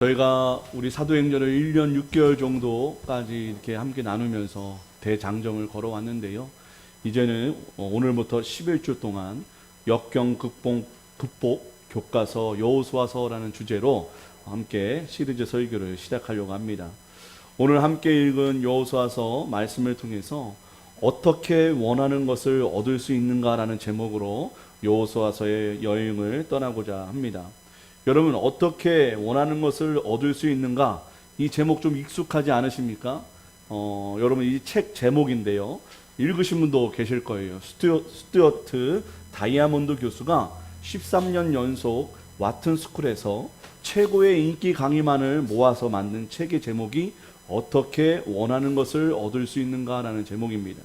저희가 우리 사도행전을 1년 6개월 정도까지 이렇게 함께 나누면서 대장정을 걸어왔는데요. 이제는 오늘부터 11주 동안 역경 극복 교과서 여호수아서라는 주제로 함께 시리즈 설교를 시작하려고 합니다. 오늘 함께 읽은 여호수아서 말씀을 통해서 어떻게 원하는 것을 얻을 수 있는가라는 제목으로 여호수아서의 여행을 떠나고자 합니다. 여러분, 어떻게 원하는 것을 얻을 수 있는가? 이 제목 좀 익숙하지 않으십니까? 여러분, 이 책 제목인데요, 읽으신 분도 계실 거예요. 스튜어트 다이아몬드 교수가 13년 연속 와튼 스쿨에서 최고의 인기 강의만을 모아서 만든 책의 제목이 어떻게 원하는 것을 얻을 수 있는가라는 제목입니다.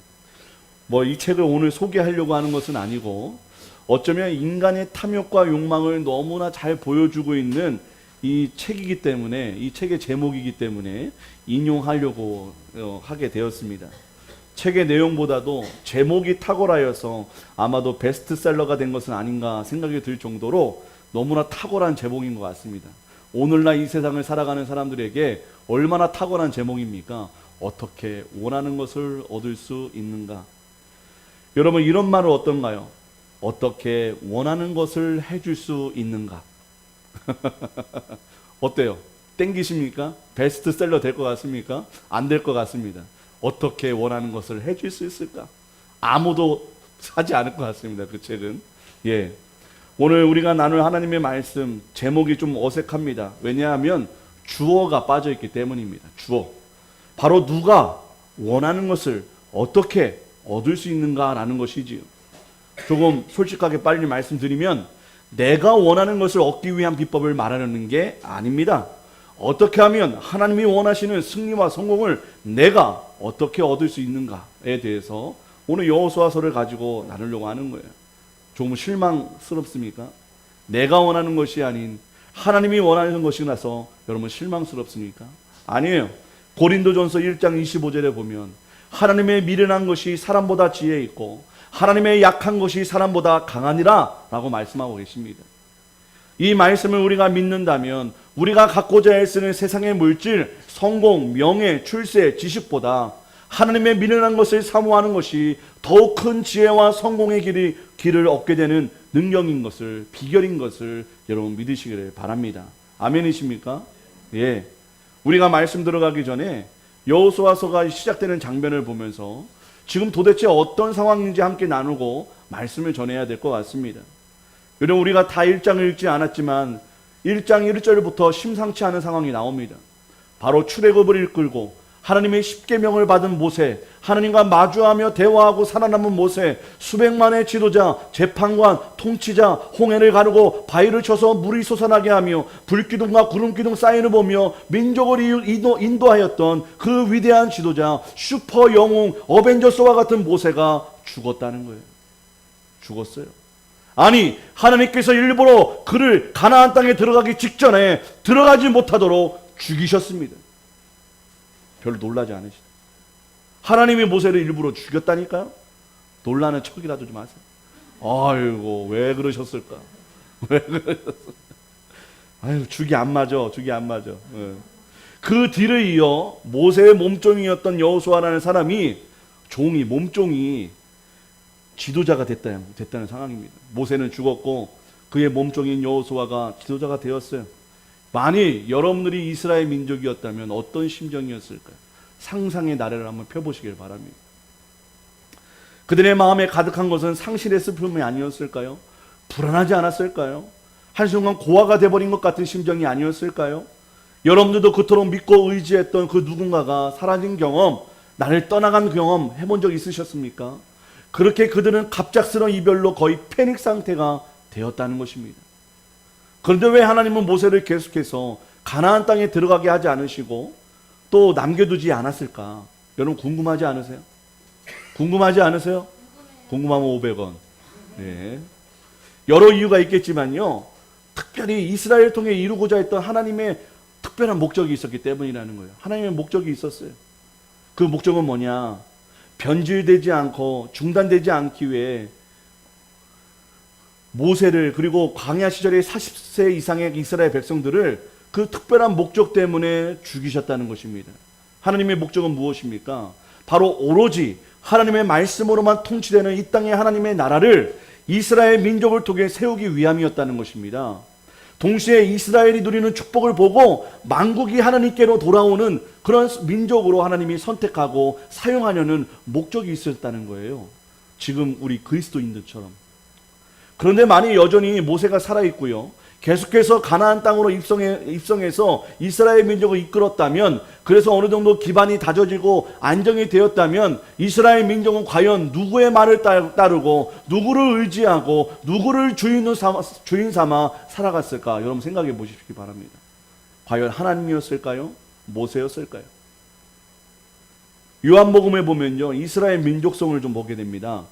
이 책을 오늘 소개하려고 하는 것은 아니고, 어쩌면 인간의 탐욕과 욕망을 너무나 잘 보여주고 있는 이 책이기 때문에, 이 책의 제목이기 때문에 인용하려고 하게 되었습니다. 책의 내용보다도 제목이 탁월하여서 아마도 베스트셀러가 된 것은 아닌가 생각이 들 정도로 너무나 탁월한 제목인 것 같습니다. 오늘날 이 세상을 살아가는 사람들에게 얼마나 탁월한 제목입니까? 어떻게 원하는 것을 얻을 수 있는가? 여러분, 이런 말은 어떤가요? 어떻게 원하는 것을 해줄 수 있는가? 어때요? 땡기십니까? 베스트셀러 될 것 같습니까? 안 될 것 같습니다. 어떻게 원하는 것을 해줄 수 있을까? 아무도 사지 않을 것 같습니다. 그 책은. 오늘 우리가 나눌 하나님의 말씀 제목이 좀 어색합니다. 왜냐하면 주어가 빠져있기 때문입니다. 주어. 바로 누가 원하는 것을 어떻게 얻을 수 있는가라는 것이지요. 조금 솔직하게 빨리 말씀드리면, 내가 원하는 것을 얻기 위한 비법을 말하는 게 아닙니다. 어떻게 하면 하나님이 원하시는 승리와 성공을 내가 어떻게 얻을 수 있는가에 대해서 오늘 여호수아서를 가지고 나누려고 하는 거예요. 조금 실망스럽습니까? 내가 원하는 것이 아닌 하나님이 원하는 것이라서 여러분 실망스럽습니까? 아니에요. 고린도전서 1장 25절에 보면 하나님의 미련한 것이 사람보다 지혜 있고 하나님의 약한 것이 사람보다 강하니라 라고 말씀하고 계십니다. 이 말씀을 우리가 믿는다면 우리가 갖고자 애쓰는 세상의 물질, 성공, 명예, 출세, 지식보다 하나님의 미련한 것을 사모하는 것이 더욱 큰 지혜와 성공의 길을 얻게 되는 능력인 것을, 비결인 것을 여러분 믿으시기를 바랍니다. 아멘이십니까? 우리가 말씀 들어가기 전에 여호수아서가 시작되는 장면을 보면서 지금 도대체 어떤 상황인지 함께 나누고 말씀을 전해야 될 것 같습니다. 여러분, 우리가 다 1장을 읽지 않았지만 1장 1절부터 심상치 않은 상황이 나옵니다. 바로 출애굽을 이끌고 하나님의 십계명을 받은 모세, 하나님과 마주하며 대화하고 살아남은 모세, 수백만의 지도자, 재판관, 통치자, 홍해를 가르고 바위를 쳐서 물이 솟아나게 하며 불기둥과 구름기둥 사인을 보며 민족을 인도하였던 그 위대한 지도자, 슈퍼 영웅, 어벤져스와 같은 모세가 죽었다는 거예요. 죽었어요. 아니, 하나님께서 일부러 그를 가나안 땅에 들어가기 직전에 들어가지 못하도록 죽이셨습니다. 별로 놀라지 않으시죠? 하나님이 모세를 일부러 죽였다니까요? 놀라는 척이라도 좀 하세요. 아이고, 왜 그러셨을까? 왜 그러셨을까? 아유, 죽이 안 맞아. 그 뒤를 이어 모세의 몸종이었던 여호수아라는 사람이 몸종이 지도자가 됐다는 상황입니다. 모세는 죽었고 그의 몸종인 여호수아가 지도자가 되었어요. 만일 여러분들이 이스라엘 민족이었다면 어떤 심정이었을까요? 상상의 나래를 한번 펴보시길 바랍니다. 그들의 마음에 가득한 것은 상실의 슬픔이 아니었을까요? 불안하지 않았을까요? 한순간 고아가 돼버린 것 같은 심정이 아니었을까요? 여러분들도 그토록 믿고 의지했던 그 누군가가 사라진 경험, 나를 떠나간 경험 해본 적 있으셨습니까? 그렇게 그들은 갑작스러운 이별로 거의 패닉 상태가 되었다는 것입니다. 그런데 왜 하나님은 모세를 계속해서 가나안 땅에 들어가게 하지 않으시고 또 남겨두지 않았을까? 여러분 궁금하지 않으세요? 궁금하지 않으세요? 궁금하면 500원. 여러 이유가 있겠지만요, 특별히 이스라엘을 통해 이루고자 했던 하나님의 특별한 목적이 있었기 때문이라는 거예요. 하나님의 목적이 있었어요. 그 목적은 뭐냐? 변질되지 않고 중단되지 않기 위해 모세를 그리고 광야 시절의 40세 이상의 이스라엘 백성들을 그 특별한 목적 때문에 죽이셨다는 것입니다. 하나님의 목적은 무엇입니까? 바로 오로지 하나님의 말씀으로만 통치되는 이 땅의 하나님의 나라를 이스라엘 민족을 통해 세우기 위함이었다는 것입니다. 동시에 이스라엘이 누리는 축복을 보고 만국이 하나님께로 돌아오는 그런 민족으로 하나님이 선택하고 사용하려는 목적이 있었다는 거예요. 지금 우리 그리스도인들처럼. 그런데 만약 여전히 모세가 살아있고요, 계속해서 가나안 땅으로 입성해서 이스라엘 민족을 이끌었다면, 그래서 어느 정도 기반이 다져지고 안정이 되었다면 이스라엘 민족은 과연 누구의 말을 따르고 누구를 의지하고 누구를 주인 삼아 살아갔을까? 여러분 생각해 보십시오 바랍니다. 과연 하나님이었을까요? 모세였을까요? 요한복음에 보면요, 이스라엘 민족성을 좀 보게 됩니다.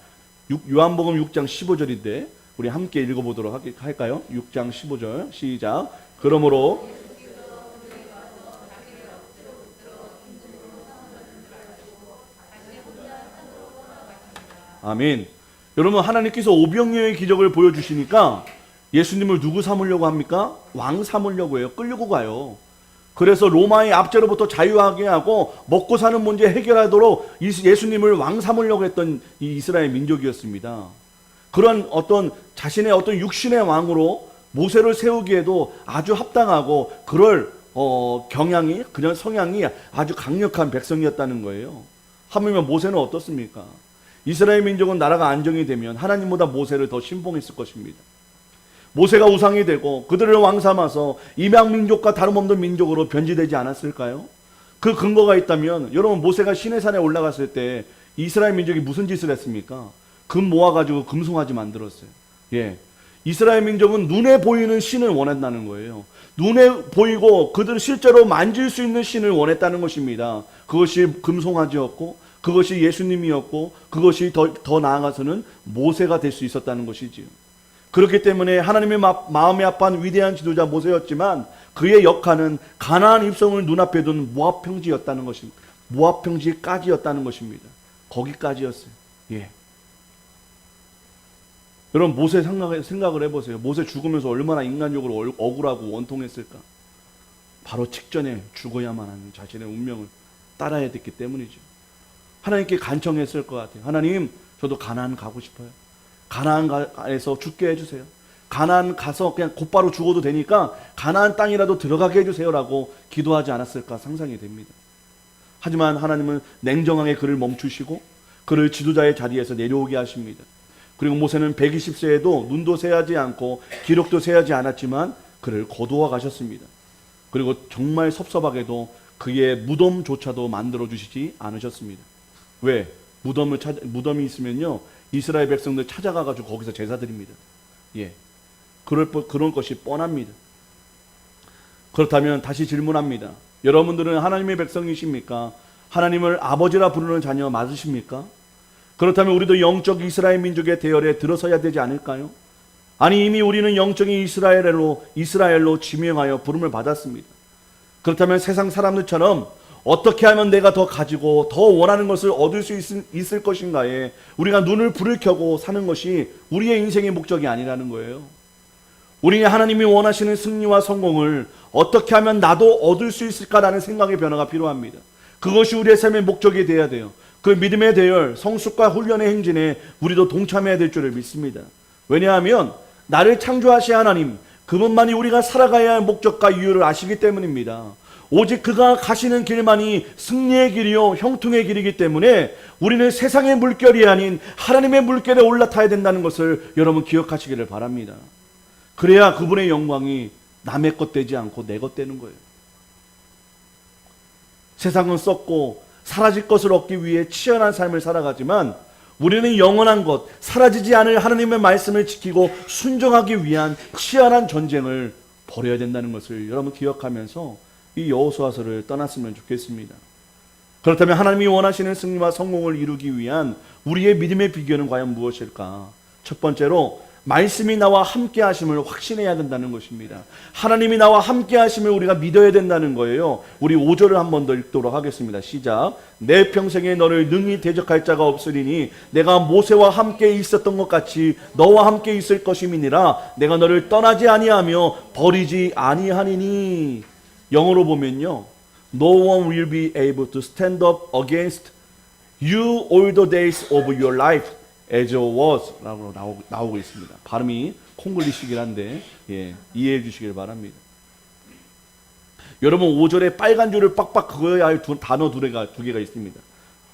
요한복음 6장 15절인데 우리 함께 읽어보도록 할까요? 6장 15절 시작. 그러므로 아멘. 여러분, 하나님께서 오병이어의 기적을 보여주시니까 예수님을 누구 삼으려고 합니까? 왕 삼으려고 해요. 끌려고 가요. 그래서 로마의 압제로부터 자유하게 하고 먹고 사는 문제 해결하도록 예수님을 왕 삼으려고 했던 이 이스라엘 민족이었습니다. 그런 어떤 자신의 어떤 육신의 왕으로 모세를 세우기에도 아주 합당하고 그럴 경향이, 그런 성향이 아주 강력한 백성이었다는 거예요. 하물며 모세는 어떻습니까? 이스라엘 민족은 나라가 안정이 되면 하나님보다 모세를 더 신봉했을 것입니다. 모세가 우상이 되고 그들을 왕 삼아서 이방 민족과 다름없는 민족으로 변질되지 않았을까요? 그 근거가 있다면 여러분, 모세가 시내산에 올라갔을 때 이스라엘 민족이 무슨 짓을 했습니까? 금 모아가지고 금송아지 만들었어요. 예, 이스라엘 민족은 눈에 보이는 신을 원한다는 거예요. 눈에 보이고 그들 실제로 만질 수 있는 신을 원했다는 것입니다. 그것이 금송아지였고 그것이 예수님이었고 그것이 더 나아가서는 모세가 될 수 있었다는 것이지요. 그렇기 때문에 하나님의 마음에 합한 위대한 지도자 모세였지만 그의 역할은 가나안 입성을 눈앞에 둔 모압 평지였다는 것입니다. 모압 평지까지였다는 것입니다. 거기까지였어요. 예. 여러분, 모세 생각을 해보세요. 모세 죽으면서 얼마나 인간적으로 억울하고 원통했을까? 바로 직전에 죽어야만 하는 자신의 운명을 따라야 됐기 때문이죠. 하나님께 간청했을 것 같아요. 하나님, 저도 가나안 가고 싶어요. 가나안에서 죽게 해주세요. 가나안 가서 그냥 곧바로 죽어도 되니까 가나안 땅이라도 들어가게 해주세요라고 기도하지 않았을까 상상이 됩니다. 하지만 하나님은 냉정하게 그를 멈추시고 그를 지도자의 자리에서 내려오게 하십니다. 그리고 모세는 120세에도 눈도 새하지 않고 기록도 새하지 않았지만 그를 거두어 가셨습니다. 그리고 정말 섭섭하게도 그의 무덤조차도 만들어 주시지 않으셨습니다. 왜? 무덤이 있으면요, 이스라엘 백성들 찾아가가지고 거기서 제사 드립니다. 예, 그런 것이 뻔합니다. 그렇다면 다시 질문합니다. 여러분들은 하나님의 백성이십니까? 하나님을 아버지라 부르는 자녀 맞으십니까? 그렇다면 우리도 영적 이스라엘 민족의 대열에 들어서야 되지 않을까요? 아니, 이미 우리는 영적인 이스라엘로 지명하여 부름을 받았습니다. 그렇다면 세상 사람들처럼 어떻게 하면 내가 더 가지고 더 원하는 것을 얻을 수 있을 것인가에 우리가 눈을 불을 켜고 사는 것이 우리의 인생의 목적이 아니라는 거예요. 우리는 하나님이 원하시는 승리와 성공을 어떻게 하면 나도 얻을 수 있을까라는 생각의 변화가 필요합니다. 그것이 우리의 삶의 목적이 되어야 돼요. 그 믿음의 대열, 성숙과 훈련의 행진에 우리도 동참해야 될 줄을 믿습니다. 왜냐하면 나를 창조하신 하나님, 그분만이 우리가 살아가야 할 목적과 이유를 아시기 때문입니다. 오직 그가 가시는 길만이 승리의 길이요 형통의 길이기 때문에 우리는 세상의 물결이 아닌 하나님의 물결에 올라타야 된다는 것을 여러분 기억하시기를 바랍니다. 그래야 그분의 영광이 남의 것 되지 않고 내 것 되는 거예요. 세상은 썩고 사라질 것을 얻기 위해 치열한 삶을 살아가지만 우리는 영원한 것, 사라지지 않을 하나님의 말씀을 지키고 순종하기 위한 치열한 전쟁을 벌여야 된다는 것을 여러분 기억하면서 이 여호수아서를 떠났으면 좋겠습니다. 그렇다면 하나님이 원하시는 승리와 성공을 이루기 위한 우리의 믿음의 비결은 과연 무엇일까? 첫 번째로 말씀이 나와 함께 하심을 확신해야 된다는 것입니다. 하나님이 나와 함께 하심을 우리가 믿어야 된다는 거예요. 우리 5절을 한 번 더 읽도록 하겠습니다. 시작. 내 평생에 너를 능히 대적할 자가 없으리니 내가 모세와 함께 있었던 것 같이 너와 함께 있을 것임이니라. 내가 너를 떠나지 아니하며 버리지 아니하니니. 영어로 보면요, No one will be able to stand up against you all the days of your life as was 라고 나오고 있습니다. 발음이 콩글리시긴 한데 이해해 주시길 바랍니다. 여러분 5절에 빨간 줄을 빡빡 그어야 할 단어 두 개가 있습니다.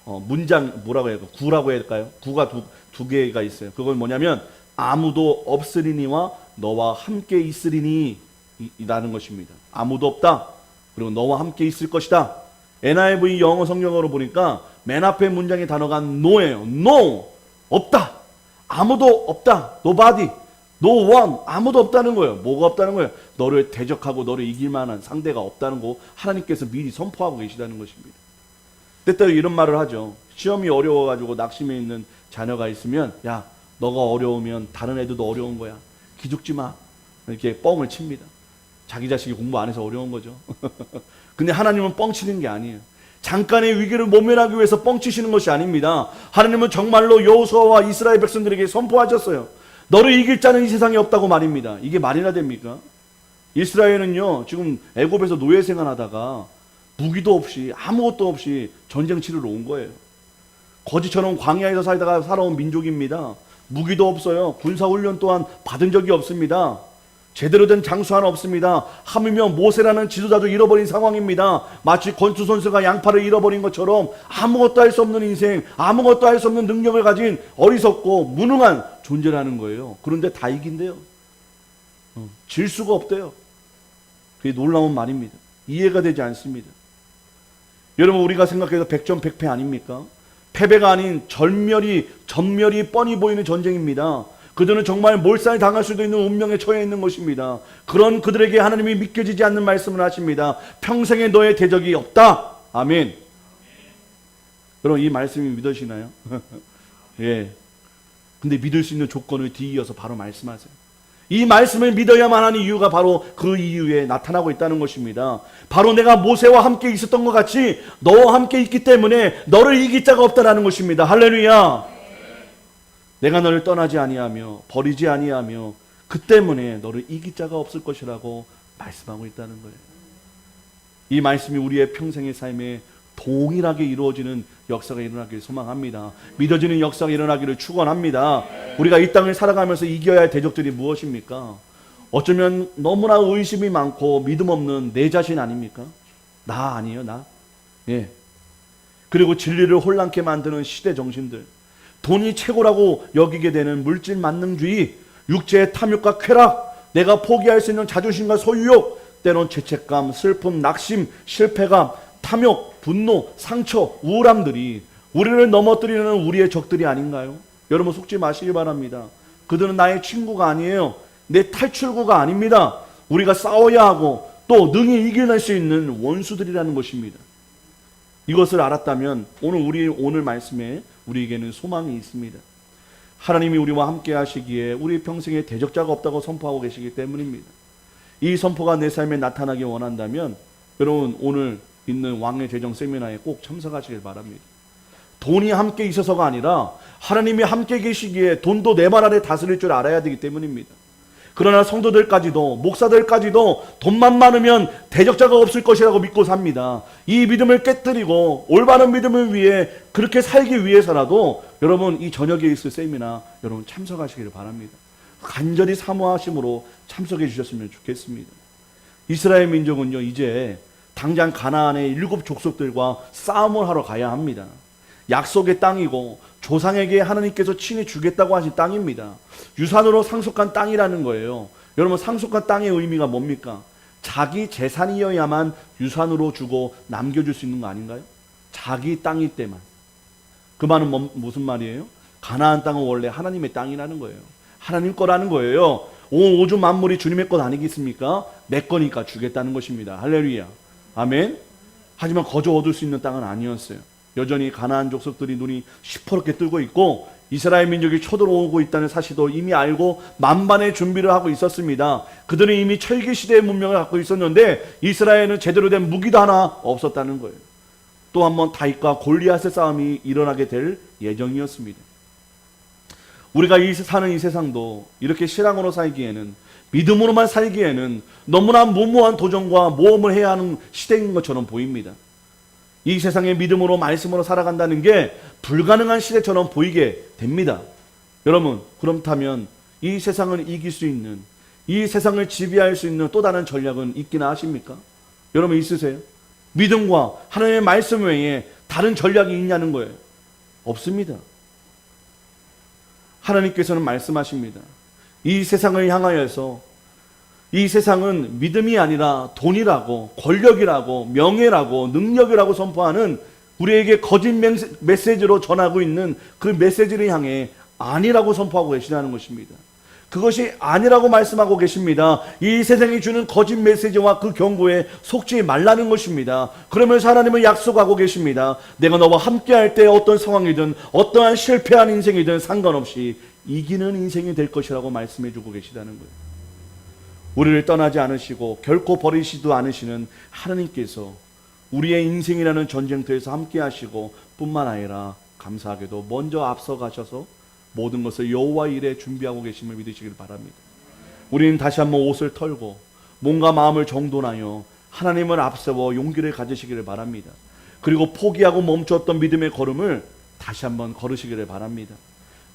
문장 뭐라고 해야 될까요? 구라고 해야 될까요? 구가 두 개가 있어요. 그건 뭐냐면 아무도 없으리니와 너와 함께 있으리니 라는 것입니다. 아무도 없다. 그리고 너와 함께 있을 것이다. NIV 영어 성경어로 보니까 맨 앞에 문장의 단어가 no예요. no. 없다. 아무도 없다. nobody. no one. 아무도 없다는 거예요. 뭐가 없다는 거예요? 너를 대적하고 너를 이길 만한 상대가 없다는 거 하나님께서 미리 선포하고 계시다는 것입니다. 때때로 이런 말을 하죠. 시험이 어려워가지고 낙심해 있는 자녀가 있으면 야, 너가 어려우면 다른 애들도 어려운 거야. 기죽지 마. 이렇게 뻥을 칩니다. 자기 자식이 공부 안 해서 어려운 거죠. 근데 하나님은 뻥치는 게 아니에요. 잠깐의 위기를 모면하기 위해서 뻥치시는 것이 아닙니다. 하나님은 정말로 여호수아와 이스라엘 백성들에게 선포하셨어요. 너를 이길 자는 이 세상에 없다고 말입니다. 이게 말이나 됩니까? 이스라엘은요, 지금 애굽에서 노예 생활하다가 무기도 없이 아무것도 없이 전쟁 치르러 온 거예요. 거지처럼 광야에서 살아온 민족입니다. 무기도 없어요. 군사훈련 또한 받은 적이 없습니다. 제대로 된 장수 하나 없습니다. 하물며 모세라는 지도자도 잃어버린 상황입니다. 마치 권투 선수가 양팔을 잃어버린 것처럼 아무것도 할 수 없는 인생, 아무것도 할 수 없는 능력을 가진 어리석고 무능한 존재라는 거예요. 그런데 다 이긴대요. 질 수가 없대요. 그게 놀라운 말입니다. 이해가 되지 않습니다. 여러분 우리가 생각해서 백전백패 아닙니까? 패배가 아닌 전멸이 뻔히 보이는 전쟁입니다. 그들은 정말 몰살당할 수도 있는 운명에 처해 있는 것입니다. 그런 그들에게 하나님이 믿겨지지 않는 말씀을 하십니다. 평생에 너의 대적이 없다. 아멘. 여러분 이 말씀이 믿으시나요? 예. 근데 믿을 수 있는 조건을 뒤이어서 바로 말씀하세요. 이 말씀을 믿어야만 하는 이유가 바로 그 이유에 나타나고 있다는 것입니다. 바로 내가 모세와 함께 있었던 것 같이 너와 함께 있기 때문에 너를 이길 자가 없다라는 것입니다. 할렐루야. 내가 너를 떠나지 아니하며 버리지 아니하며 그 때문에 너를 이길 자가 없을 것이라고 말씀하고 있다는 거예요. 이 말씀이 우리의 평생의 삶에 동일하게 이루어지는 역사가 일어나기를 소망합니다. 믿어지는 역사가 일어나기를 축원합니다. 우리가 이 땅을 살아가면서 이겨야 할 대적들이 무엇입니까? 어쩌면 너무나 의심이 많고 믿음 없는 내 자신 아닙니까? 나 아니에요, 나? 예. 그리고 진리를 혼란케 만드는 시대 정신들, 돈이 최고라고 여기게 되는 물질 만능주의, 육체의 탐욕과 쾌락, 내가 포기할 수 있는 자존심과 소유욕, 때론 죄책감, 슬픔, 낙심, 실패감, 탐욕, 분노, 상처, 우울함들이 우리를 넘어뜨리는 우리의 적들이 아닌가요? 여러분 속지 마시기 바랍니다. 그들은 나의 친구가 아니에요. 내 탈출구가 아닙니다. 우리가 싸워야 하고 또 능히 이겨낼 수 있는 원수들이라는 것입니다. 이것을 알았다면 오늘 말씀에 우리에게는 소망이 있습니다. 하나님이 우리와 함께 하시기에 우리 평생에 대적자가 없다고 선포하고 계시기 때문입니다. 이 선포가 내 삶에 나타나기 원한다면 여러분 오늘 있는 왕의 재정 세미나에 꼭 참석하시길 바랍니다. 돈이 함께 있어서가 아니라 하나님이 함께 계시기에 돈도 내 말 아래 다스릴 줄 알아야 되기 때문입니다. 그러나 성도들까지도 목사들까지도 돈만 많으면 대적자가 없을 것이라고 믿고 삽니다. 이 믿음을 깨뜨리고 올바른 믿음을 위해 그렇게 살기 위해서라도 여러분 이 저녁에 있을 세미나 여러분 참석하시기를 바랍니다. 간절히 사모하심으로 참석해 주셨으면 좋겠습니다. 이스라엘 민족은요 이제 당장 가나안의 7 족속들과 싸움을 하러 가야 합니다. 약속의 땅이고 조상에게 하나님께서 친히 주겠다고 하신 땅입니다. 유산으로 상속한 땅이라는 거예요. 여러분 상속한 땅의 의미가 뭡니까? 자기 재산이어야만 유산으로 주고 남겨줄 수 있는 거 아닌가요? 자기 땅일 때만. 그 말은 무슨 말이에요? 가나안 땅은 원래 하나님의 땅이라는 거예요. 하나님 거라는 거예요. 오주 만물이 주님의 것 아니겠습니까? 내 거니까 주겠다는 것입니다. 할렐루야. 아멘. 하지만 거저 얻을 수 있는 땅은 아니었어요. 여전히 가나안 족속들이 눈이 시퍼렇게 뜨고 있고 이스라엘 민족이 쳐들어오고 있다는 사실도 이미 알고 만반의 준비를 하고 있었습니다. 그들은 이미 철기 시대의 문명을 갖고 있었는데 이스라엘은 제대로 된 무기도 하나 없었다는 거예요. 또 한 번 다윗과 골리앗의 싸움이 일어나게 될 예정이었습니다. 우리가 사는 이 세상도 이렇게 신앙으로 살기에는, 믿음으로만 살기에는 너무나 무모한 도전과 모험을 해야 하는 시대인 것처럼 보입니다. 이 세상에 믿음으로 말씀으로 살아간다는 게 불가능한 시대처럼 보이게 됩니다. 여러분, 그렇다면 이 세상을 이길 수 있는, 이 세상을 지배할 수 있는 또 다른 전략은 있기나 하십니까? 여러분 있으세요? 믿음과 하나님의 말씀 외에 다른 전략이 있냐는 거예요. 없습니다. 하나님께서는 말씀하십니다. 이 세상을 향하여서, 이 세상은 믿음이 아니라 돈이라고, 권력이라고, 명예라고, 능력이라고 선포하는 우리에게 거짓 메시지로 전하고 있는 그 메시지를 향해 아니라고 선포하고 계시다는 것입니다. 그것이 아니라고 말씀하고 계십니다. 이 세상이 주는 거짓 메시지와 그 경고에 속지 말라는 것입니다. 그러면서 하나님은 약속하고 계십니다. 내가 너와 함께할 때 어떤 상황이든 어떠한 실패한 인생이든 상관없이 이기는 인생이 될 것이라고 말씀해주고 계시다는 거예요. 우리를 떠나지 않으시고 결코 버리시도 않으시는 하나님께서 우리의 인생이라는 전쟁터에서 함께 하시고 뿐만 아니라 감사하게도 먼저 앞서 가셔서 모든 것을 여호와 일에 준비하고 계심을 믿으시길 바랍니다. 우리는 다시 한번 옷을 털고 몸과 마음을 정돈하여 하나님을 앞세워 용기를 가지시기를 바랍니다. 그리고 포기하고 멈췄던 믿음의 걸음을 다시 한번 걸으시기를 바랍니다.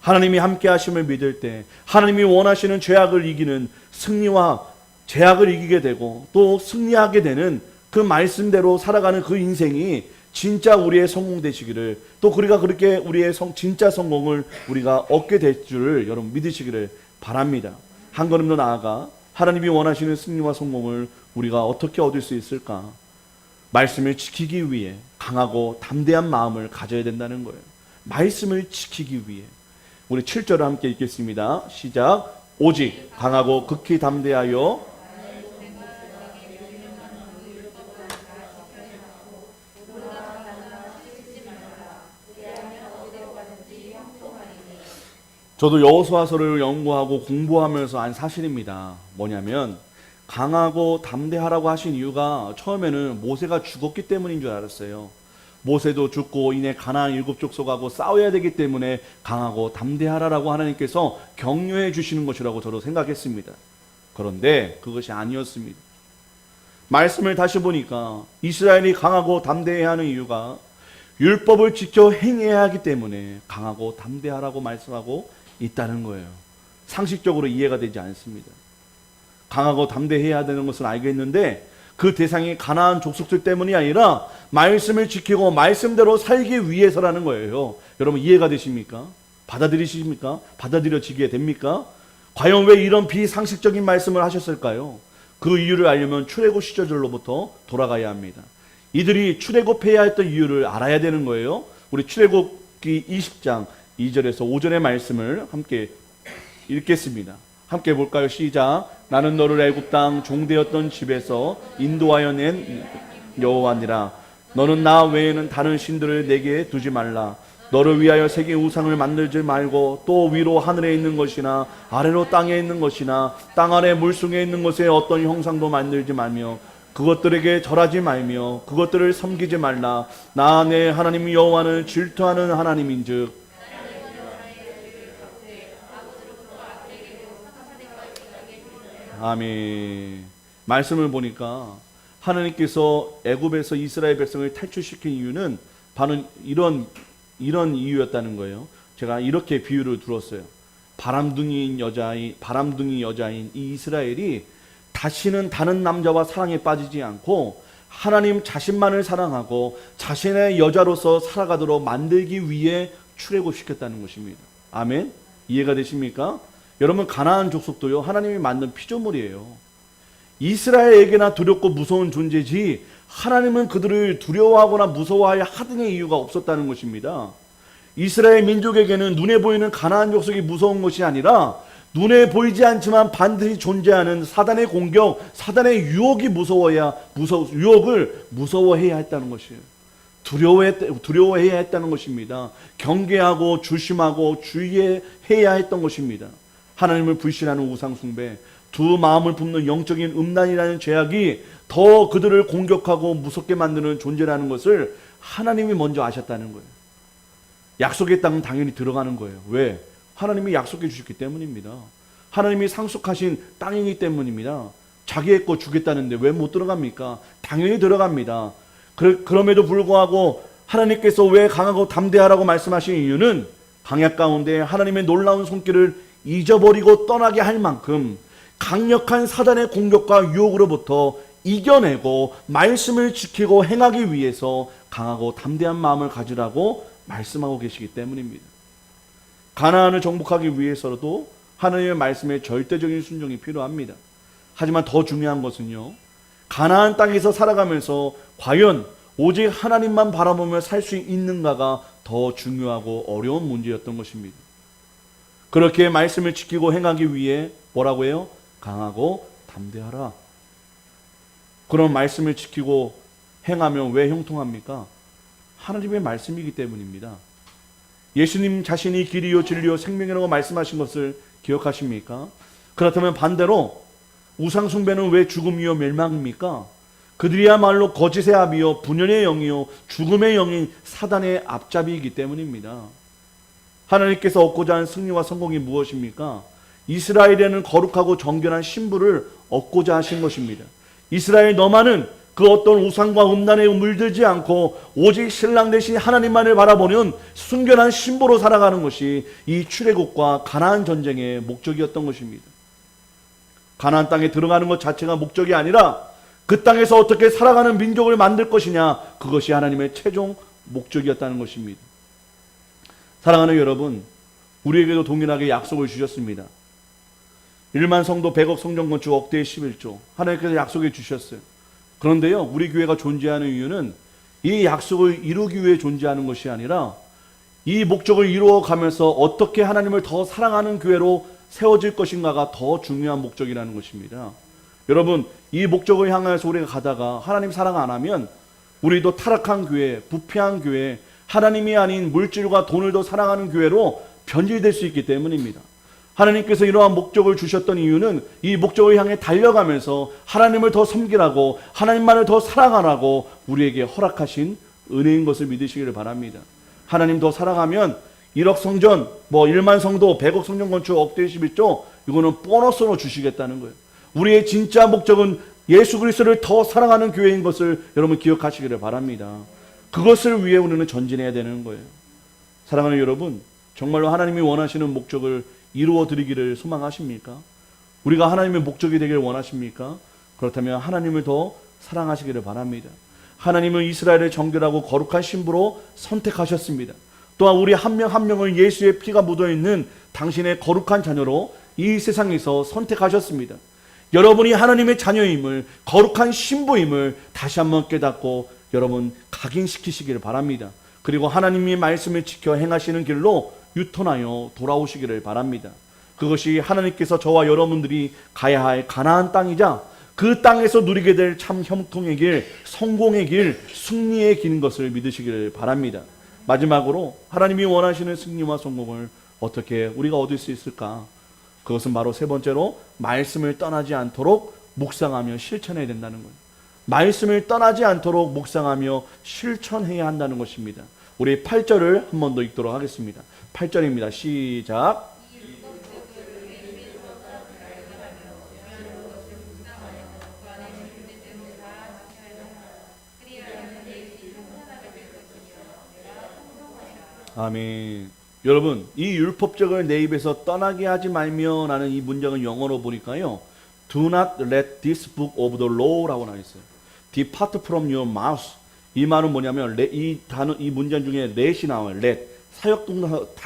하나님이 함께 하심을 믿을 때 하나님이 원하시는 죄악을 이기는 승리와 죄악을 이기게 되고 또 승리하게 되는 그 말씀대로 살아가는 그 인생이 진짜 우리의 성공 되시기를, 또 우리가 그렇게 우리의 진짜 성공을 우리가 얻게 될 줄을 여러분 믿으시기를 바랍니다. 한 걸음 더 나아가 하나님이 원하시는 승리와 성공을 우리가 어떻게 얻을 수 있을까? 말씀을 지키기 위해 강하고 담대한 마음을 가져야 된다는 거예요. 말씀을 지키기 위해. 우리 7절을 함께 읽겠습니다. 시작. 오직 강하고 극히 담대하여 저도 여호수아서를 연구하고 공부하면서 안 사실입니다. 뭐냐면 강하고 담대하라고 하신 이유가 처음에는 모세가 죽었기 때문인 줄 알았어요. 모세도 죽고 이내 가나안 7족속하고 싸워야 되기 때문에 강하고 담대하라고 하나님께서 격려해 주시는 것이라고 저도 생각했습니다. 그런데 그것이 아니었습니다. 말씀을 다시 보니까 이스라엘이 강하고 담대해야 하는 이유가 율법을 지켜 행해야 하기 때문에 강하고 담대하라고 말씀하고 있다는 거예요. 상식적으로 이해가 되지 않습니다. 강하고 담대해야 되는 것은 알겠는데 그 대상이 가나안 족속들 때문이 아니라 말씀을 지키고 말씀대로 살기 위해서라는 거예요. 여러분 이해가 되십니까? 받아들이십니까? 받아들여지게 됩니까? 과연 왜 이런 비상식적인 말씀을 하셨을까요? 그 이유를 알려면 출애굽 시절로부터 돌아가야 합니다. 이들이 출애굽해야 했던 이유를 알아야 되는 거예요. 우리 출애굽기 20장 2절에서 5절의 말씀을 함께 읽겠습니다. 함께 볼까요? 시작. 나는 너를 애굽 땅 종되었던 집에서 인도하여 낸 여호와니라. 너는 나 외에는 다른 신들을 내게 두지 말라. 너를 위하여 새긴 우상을 만들지 말고 또 위로 하늘에 있는 것이나 아래로 땅에 있는 것이나 땅 아래 물속에 있는 것에 어떤 형상도 만들지 말며 그것들에게 절하지 말며 그것들을 섬기지 말라. 나 내 하나님 여호와는 질투하는 하나님인즉 아멘. 말씀을 보니까 하나님께서 애굽에서 이스라엘 백성을 탈출시킨 이유는 바로 이런 이유였다는 거예요. 제가 이렇게 비유를 들었어요. 바람둥이 여자인 이 이스라엘이 다시는 다른 남자와 사랑에 빠지지 않고 하나님 자신만을 사랑하고 자신의 여자로서 살아가도록 만들기 위해 출애굽시켰다는 것입니다. 아멘. 이해가 되십니까? 여러분 가나안 족속도요 하나님이 만든 피조물이에요. 이스라엘에게나 두렵고 무서운 존재지 하나님은 그들을 두려워하거나 무서워하여 하등의 이유가 없었다는 것입니다. 이스라엘 민족에게는 눈에 보이는 가나안 족속이 무서운 것이 아니라 눈에 보이지 않지만 반드시 존재하는 사단의 공격, 사단의 유혹을 무서워해야 했다는 것이에요. 두려워해야 했다는 것입니다. 경계하고 조심하고 주의해야 했던 것입니다. 하나님을 불신하는 우상숭배, 두 마음을 붓는 영적인 음란이라는 죄악이 더 그들을 공격하고 무섭게 만드는 존재라는 것을 하나님이 먼저 아셨다는 거예요. 약속의 땅은 당연히 들어가는 거예요. 왜? 하나님이 약속해 주셨기 때문입니다. 하나님이 상속하신 땅이기 때문입니다. 자기의 거 주겠다는데 왜 못 들어갑니까? 당연히 들어갑니다. 그럼에도 불구하고 하나님께서 왜 강하고 담대하라고 말씀하신 이유는 광야 가운데 하나님의 놀라운 손길을 잊어버리고 떠나게 할 만큼 강력한 사단의 공격과 유혹으로부터 이겨내고 말씀을 지키고 행하기 위해서 강하고 담대한 마음을 가지라고 말씀하고 계시기 때문입니다. 가나안을 정복하기 위해서도 하나님의 말씀에 절대적인 순종이 필요합니다. 하지만 더 중요한 것은요, 가나안 땅에서 살아가면서 과연 오직 하나님만 바라보며 살 수 있는가가 더 중요하고 어려운 문제였던 것입니다. 그렇게 말씀을 지키고 행하기 위해 뭐라고 해요? 강하고 담대하라. 그런 말씀을 지키고 행하면 왜 형통합니까? 하나님의 말씀이기 때문입니다. 예수님 자신이 길이요 진리요 생명이라고 말씀하신 것을 기억하십니까? 그렇다면 반대로 우상 숭배는 왜 죽음이요 멸망입니까? 그들이야말로 거짓의 압이요 분열의 영이요 죽음의 영인 사단의 앞잡이이기 때문입니다. 하나님께서 얻고자 하는 승리와 성공이 무엇입니까? 이스라엘에는 거룩하고 정결한 신부를 얻고자 하신 것입니다. 이스라엘 너만은 그 어떤 우상과 음란에 물들지 않고 오직 신랑 되신 하나님만을 바라보는 순결한 신부로 살아가는 것이 이 출애굽과 가나안 전쟁의 목적이었던 것입니다. 가나안 땅에 들어가는 것 자체가 목적이 아니라 그 땅에서 어떻게 살아가는 민족을 만들 것이냐, 그것이 하나님의 최종 목적이었다는 것입니다. 사랑하는 여러분, 우리에게도 동일하게 약속을 주셨습니다. 1만 성도 100억 성전 건축 억대의 11조 하나님께서 약속해 주셨어요. 그런데요, 우리 교회가 존재하는 이유는 이 약속을 이루기 위해 존재하는 것이 아니라 이 목적을 이루어가면서 어떻게 하나님을 더 사랑하는 교회로 세워질 것인가가 더 중요한 목적이라는 것입니다. 여러분, 이 목적을 향해서 우리가 가다가 하나님 사랑 안 하면 우리도 타락한 교회, 부패한 교회, 하나님이 아닌 물질과 돈을 더 사랑하는 교회로 변질될 수 있기 때문입니다. 하나님께서 이러한 목적을 주셨던 이유는 이 목적을 향해 달려가면서 하나님을 더 섬기라고, 하나님만을 더 사랑하라고 우리에게 허락하신 은혜인 것을 믿으시기를 바랍니다. 하나님 더 사랑하면 1억 성전, 1만 성도, 100억 성전 건축 억대 11조, 이거는 보너스로 주시겠다는 거예요. 우리의 진짜 목적은 예수 그리스도를 더 사랑하는 교회인 것을 여러분 기억하시기를 바랍니다. 그것을 위해 우리는 전진해야 되는 거예요. 사랑하는 여러분, 정말로 하나님이 원하시는 목적을 이루어 드리기를 소망하십니까? 우리가 하나님의 목적이 되기를 원하십니까? 그렇다면 하나님을 더 사랑하시기를 바랍니다. 하나님은 이스라엘을 정결하고 거룩한 신부로 선택하셨습니다. 또한 우리 한 명 한 명을 예수의 피가 묻어있는 당신의 거룩한 자녀로 이 세상에서 선택하셨습니다. 여러분이 하나님의 자녀임을, 거룩한 신부임을 다시 한번 깨닫고 여러분 각인시키시기를 바랍니다. 그리고 하나님의 말씀을 지켜 행하시는 길로 유턴하여 돌아오시기를 바랍니다. 그것이 하나님께서 저와 여러분들이 가야 할 가나안 땅이자 그 땅에서 누리게 될 참 형통의 길, 성공의 길, 승리의 길인 것을 믿으시기를 바랍니다. 마지막으로 하나님이 원하시는 승리와 성공을 어떻게 우리가 얻을 수 있을까? 그것은 바로 세 번째로 말씀을 떠나지 않도록 묵상하며 실천해야 된다는 거예요. 말씀을 떠나지 않도록 묵상하며 실천해야 한다는 것입니다. 우리 8절을 한 번 더 읽도록 하겠습니다. 8절입니다. 시작. 아멘. 여러분, 이 율법적을 내 입에서 떠나게 하지 말며 라는 이 문장을 영어로 보니까요, Do not let this book of the law라고 나와 있어요. Depart from your mouth. 이 말은 뭐냐면 이 문장 중에 let이 나와요. let.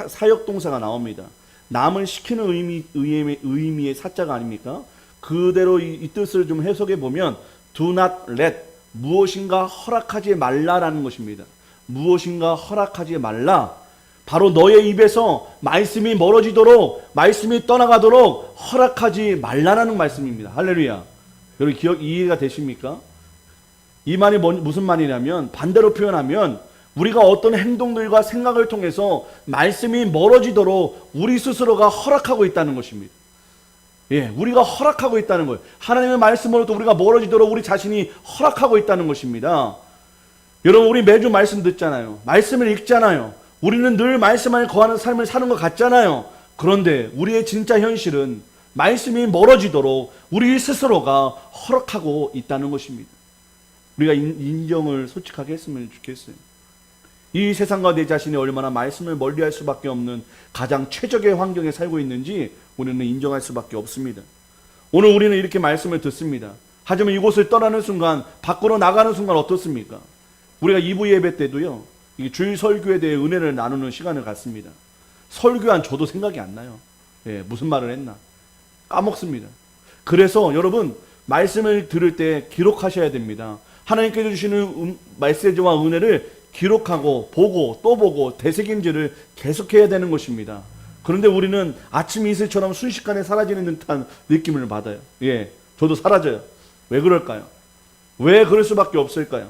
사역동사가 나옵니다. 남을 시키는 의미의 사자가 아닙니까? 그대로 이 뜻을 좀 해석해 보면 do not let, 무엇인가 허락하지 말라라는 것입니다. 무엇인가 허락하지 말라. 바로 너의 입에서 말씀이 멀어지도록, 말씀이 떠나가도록 허락하지 말라라는 말씀입니다. 할렐루야. 여러분 이해가 되십니까? 이 말이 무슨 말이냐면, 반대로 표현하면 우리가 어떤 행동들과 생각을 통해서 말씀이 멀어지도록 우리 스스로가 허락하고 있다는 것입니다. 예, 우리가 허락하고 있다는 거예요. 하나님의 말씀으로부터 우리가 멀어지도록 우리 자신이 허락하고 있다는 것입니다. 여러분, 우리 매주 말씀 듣잖아요. 말씀을 읽잖아요. 우리는 늘 말씀 안에 거하는 삶을 사는 것 같잖아요. 그런데 우리의 진짜 현실은 말씀이 멀어지도록 우리 스스로가 허락하고 있다는 것입니다. 우리가 인정을 솔직하게 했으면 좋겠어요. 이 세상과 내 자신이 얼마나 말씀을 멀리할 수밖에 없는 가장 최적의 환경에 살고 있는지 우리는 인정할 수밖에 없습니다. 오늘 우리는 이렇게 말씀을 듣습니다. 하지만 이곳을 떠나는 순간, 밖으로 나가는 순간 어떻습니까? 우리가 2부 예배 때도요, 주일 설교에 대해 은혜를 나누는 시간을 갖습니다. 설교한 저도 생각이 안 나요. 예, 무슨 말을 했나 까먹습니다. 그래서 여러분, 말씀을 들을 때 기록하셔야 됩니다. 하나님께서 주시는 메시지와 은혜를 기록하고 보고 또 보고 되새김질을 계속해야 되는 것입니다. 그런데 우리는 아침 이슬처럼 순식간에 사라지는 듯한 느낌을 받아요. 예, 저도 사라져요. 왜 그럴까요? 왜 그럴 수밖에 없을까요?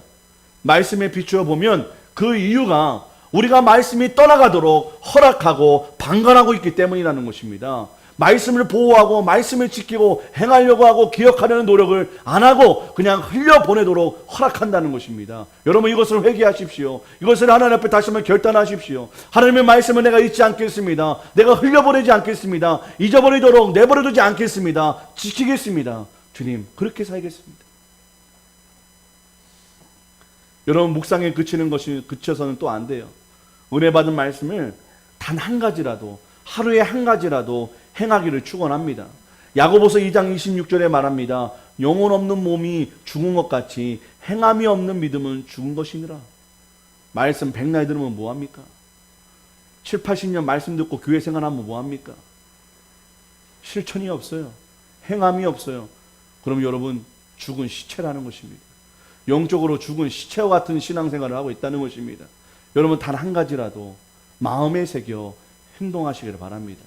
말씀에 비추어 보면 그 이유가 우리가 말씀이 떠나가도록 허락하고 방관하고 있기 때문이라는 것입니다. 말씀을 보호하고 말씀을 지키고 행하려고 하고 기억하려는 노력을 안 하고 그냥 흘려보내도록 허락한다는 것입니다. 여러분, 이것을 회개하십시오. 이것을 하나님 앞에 다시 한번 결단하십시오. 하나님의 말씀을 내가 잊지 않겠습니다. 내가 흘려보내지 않겠습니다. 잊어버리도록 내버려두지 않겠습니다. 지키겠습니다. 주님, 그렇게 살겠습니다. 여러분, 묵상에 그쳐서는 또 안 돼요. 은혜 받은 말씀을 단 한 가지라도, 하루에 한 가지라도 행하기를 축원합니다. 야고보서 2장 26절에 말합니다. 영혼 없는 몸이 죽은 것 같이 행함이 없는 믿음은 죽은 것이니라. 말씀 백날 들으면 뭐합니까? 7, 80년 말씀 듣고 교회 생활하면 뭐합니까? 실천이 없어요. 행함이 없어요. 그럼 여러분, 죽은 시체라는 것입니다. 영적으로 죽은 시체와 같은 신앙생활을 하고 있다는 것입니다. 여러분, 단 한 가지라도 마음에 새겨 행동하시기를 바랍니다.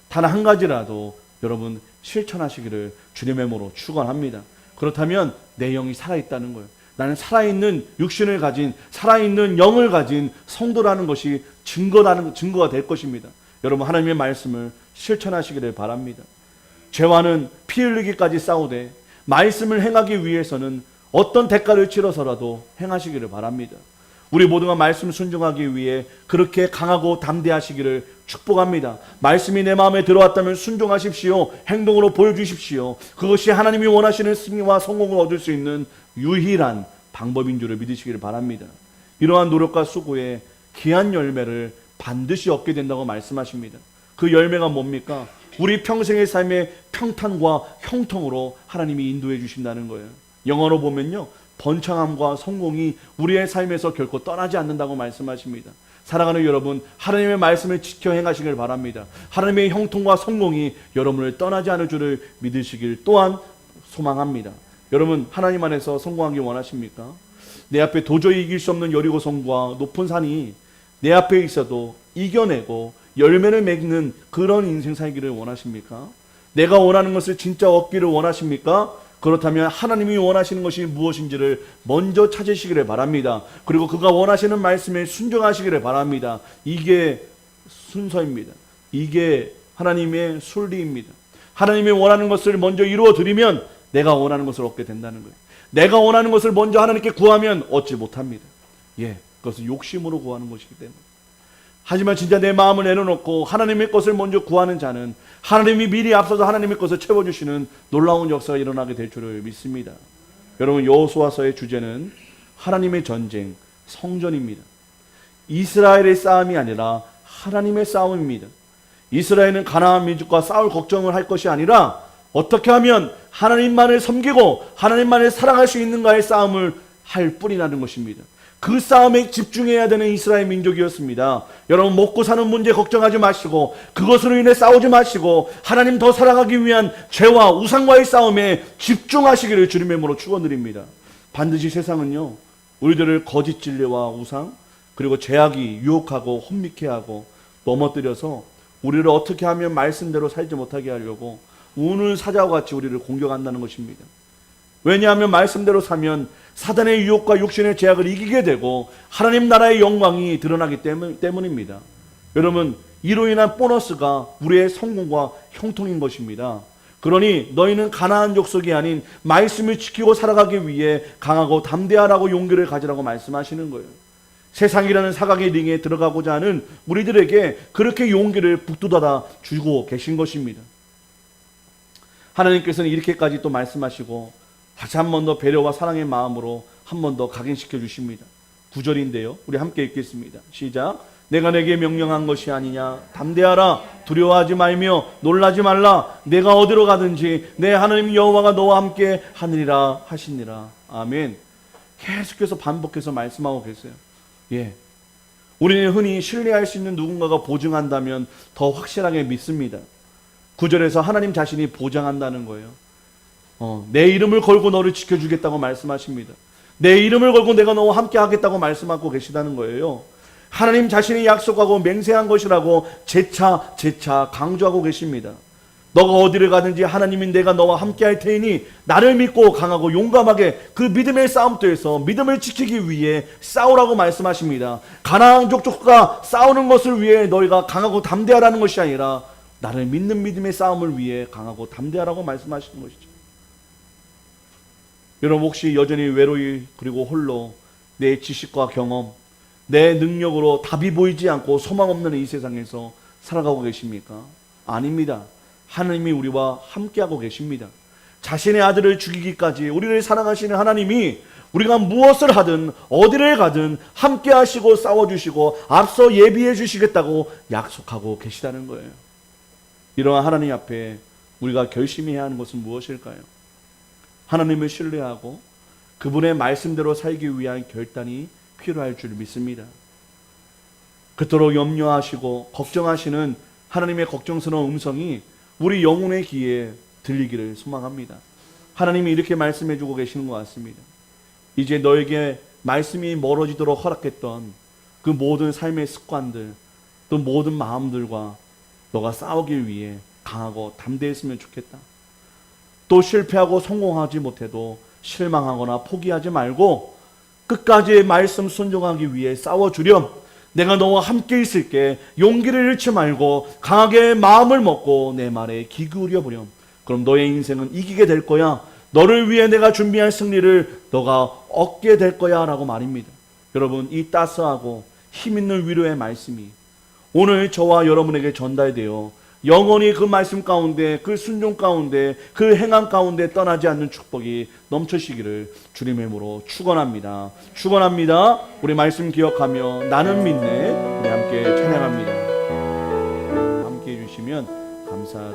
단 한 가지라도 여러분 실천하시기를 주님의 이름으로 축원합니다. 그렇다면 내 영이 살아있다는 거예요. 나는 살아있는 육신을 가진, 살아있는 영을 가진 성도라는 것이 증거가 될 것입니다. 여러분, 하나님의 말씀을 실천하시기를 바랍니다. 죄와는 피 흘리기까지 싸우되 말씀을 행하기 위해서는 어떤 대가를 치러서라도 행하시기를 바랍니다. 우리 모두가 말씀 순종하기 위해 그렇게 강하고 담대하시기를 축복합니다. 말씀이 내 마음에 들어왔다면 순종하십시오. 행동으로 보여주십시오. 그것이 하나님이 원하시는 승리와 성공을 얻을 수 있는 유일한 방법인 줄을 믿으시기를 바랍니다. 이러한 노력과 수고에 귀한 열매를 반드시 얻게 된다고 말씀하십니다. 그 열매가 뭡니까? 우리 평생의 삶의 평탄과 형통으로 하나님이 인도해 주신다는 거예요. 영어로 보면요, 번창함과 성공이 우리의 삶에서 결코 떠나지 않는다고 말씀하십니다. 사랑하는 여러분, 하나님의 말씀을 지켜 행하시길 바랍니다. 하나님의 형통과 성공이 여러분을 떠나지 않을 줄을 믿으시길 또한 소망합니다. 여러분, 하나님 안에서 성공하기 원하십니까? 내 앞에 도저히 이길 수 없는 여리고성과 높은 산이 내 앞에 있어도 이겨내고 열매를 맺는 그런 인생 살기를 원하십니까? 내가 원하는 것을 진짜 얻기를 원하십니까? 그렇다면 하나님이 원하시는 것이 무엇인지를 먼저 찾으시기를 바랍니다. 그리고 그가 원하시는 말씀에 순종하시기를 바랍니다. 이게 순서입니다. 이게 하나님의 순리입니다. 하나님이 원하는 것을 먼저 이루어 드리면 내가 원하는 것을 얻게 된다는 거예요. 내가 원하는 것을 먼저 하나님께 구하면 얻지 못합니다. 예, 그것은 욕심으로 구하는 것이기 때문에. 하지만 진짜 내 마음을 내려놓고 하나님의 것을 먼저 구하는 자는 하나님이 미리 앞서서 하나님의 것을 채워주시는 놀라운 역사가 일어나게 될 줄을 믿습니다. 여러분, 여호수아서의 주제는 하나님의 전쟁, 성전입니다. 이스라엘의 싸움이 아니라 하나님의 싸움입니다. 이스라엘은 가나안 민족과 싸울 걱정을 할 것이 아니라 어떻게 하면 하나님만을 섬기고 하나님만을 사랑할 수 있는가의 싸움을 할 뿐이라는 것입니다. 그 싸움에 집중해야 되는 이스라엘 민족이었습니다. 여러분, 먹고 사는 문제 걱정하지 마시고 그것으로 인해 싸우지 마시고 하나님 더 사랑하기 위한 죄와 우상과의 싸움에 집중하시기를 주님의 이름으로 축원드립니다. 반드시 세상은요, 우리들을 거짓 진리와 우상 그리고 죄악이 유혹하고 혼미케 하고 넘어뜨려서 우리를 어떻게 하면 말씀대로 살지 못하게 하려고 우는 사자와 같이 우리를 공격한다는 것입니다. 왜냐하면 말씀대로 사면 사단의 유혹과 육신의 제약을 이기게 되고 하나님 나라의 영광이 드러나기 때문입니다. 여러분, 이로 인한 보너스가 우리의 성공과 형통인 것입니다. 그러니 너희는 가나안 족속이 아닌 말씀을 지키고 살아가기 위해 강하고 담대하라고 용기를 가지라고 말씀하시는 거예요. 세상이라는 사각의 링에 들어가고자 하는 우리들에게 그렇게 용기를 북돋아 주고 계신 것입니다. 하나님께서는 이렇게까지 또 말씀하시고 다시 한 번 더 배려와 사랑의 마음으로 한 번 더 각인시켜 주십니다. 9절인데요. 우리 함께 읽겠습니다. 시작. 내가 내게 명령한 것이 아니냐. 담대하라. 두려워하지 말며 놀라지 말라. 내가 어디로 가든지 내 하나님 여호와가 너와 함께 하느니라 하시니라. 아멘. 계속해서 반복해서 말씀하고 계세요. 예. 우리는 흔히 신뢰할 수 있는 누군가가 보증한다면 더 확실하게 믿습니다. 9절에서 하나님 자신이 보장한다는 거예요. 내 이름을 걸고 너를 지켜주겠다고 말씀하십니다. 내 이름을 걸고 내가 너와 함께 하겠다고 말씀하고 계시다는 거예요. 하나님 자신이 약속하고 맹세한 것이라고 재차 강조하고 계십니다. 너가 어디를 가든지 하나님인 내가 너와 함께 할 테니 나를 믿고 강하고 용감하게 그 믿음의 싸움터에서 믿음을 지키기 위해 싸우라고 말씀하십니다. 가나안 족속과 싸우는 것을 위해 너희가 강하고 담대하라는 것이 아니라 나를 믿는 믿음의 싸움을 위해 강하고 담대하라고 말씀하시는 것이죠. 여러분, 혹시 여전히 외로이 그리고 홀로 내 지식과 경험, 내 능력으로 답이 보이지 않고 소망 없는 이 세상에서 살아가고 계십니까? 아닙니다. 하나님이 우리와 함께하고 계십니다. 자신의 아들을 죽이기까지 우리를 사랑하시는 하나님이 우리가 무엇을 하든 어디를 가든 함께 하시고 싸워주시고 앞서 예비해 주시겠다고 약속하고 계시다는 거예요. 이러한 하나님 앞에 우리가 결심해야 하는 것은 무엇일까요? 하나님을 신뢰하고 그분의 말씀대로 살기 위한 결단이 필요할 줄 믿습니다. 그토록 염려하시고 걱정하시는 하나님의 걱정스러운 음성이 우리 영혼의 귀에 들리기를 소망합니다. 하나님이 이렇게 말씀해주고 계시는 것 같습니다. 이제 너에게 말씀이 멀어지도록 허락했던 그 모든 삶의 습관들, 또 모든 마음들과 너가 싸우기 위해 강하고 담대했으면 좋겠다. 또 실패하고 성공하지 못해도 실망하거나 포기하지 말고 끝까지 말씀 순종하기 위해 싸워주렴. 내가 너와 함께 있을게. 용기를 잃지 말고 강하게 마음을 먹고 내 말에 귀 기울여 보렴. 그럼 너의 인생은 이기게 될 거야. 너를 위해 내가 준비한 승리를 너가 얻게 될 거야 라고 말입니다. 여러분, 이 따스하고 힘있는 위로의 말씀이 오늘 저와 여러분에게 전달되어 영원히 그 말씀 가운데, 그 순종 가운데, 그 행함 가운데 떠나지 않는 축복이 넘치시기를 주님의 이름으로 축원합니다. 축원합니다. 우리 말씀 기억하며 나는 믿네. 우리 함께 찬양합니다. 함께 해주시면 감사합니다.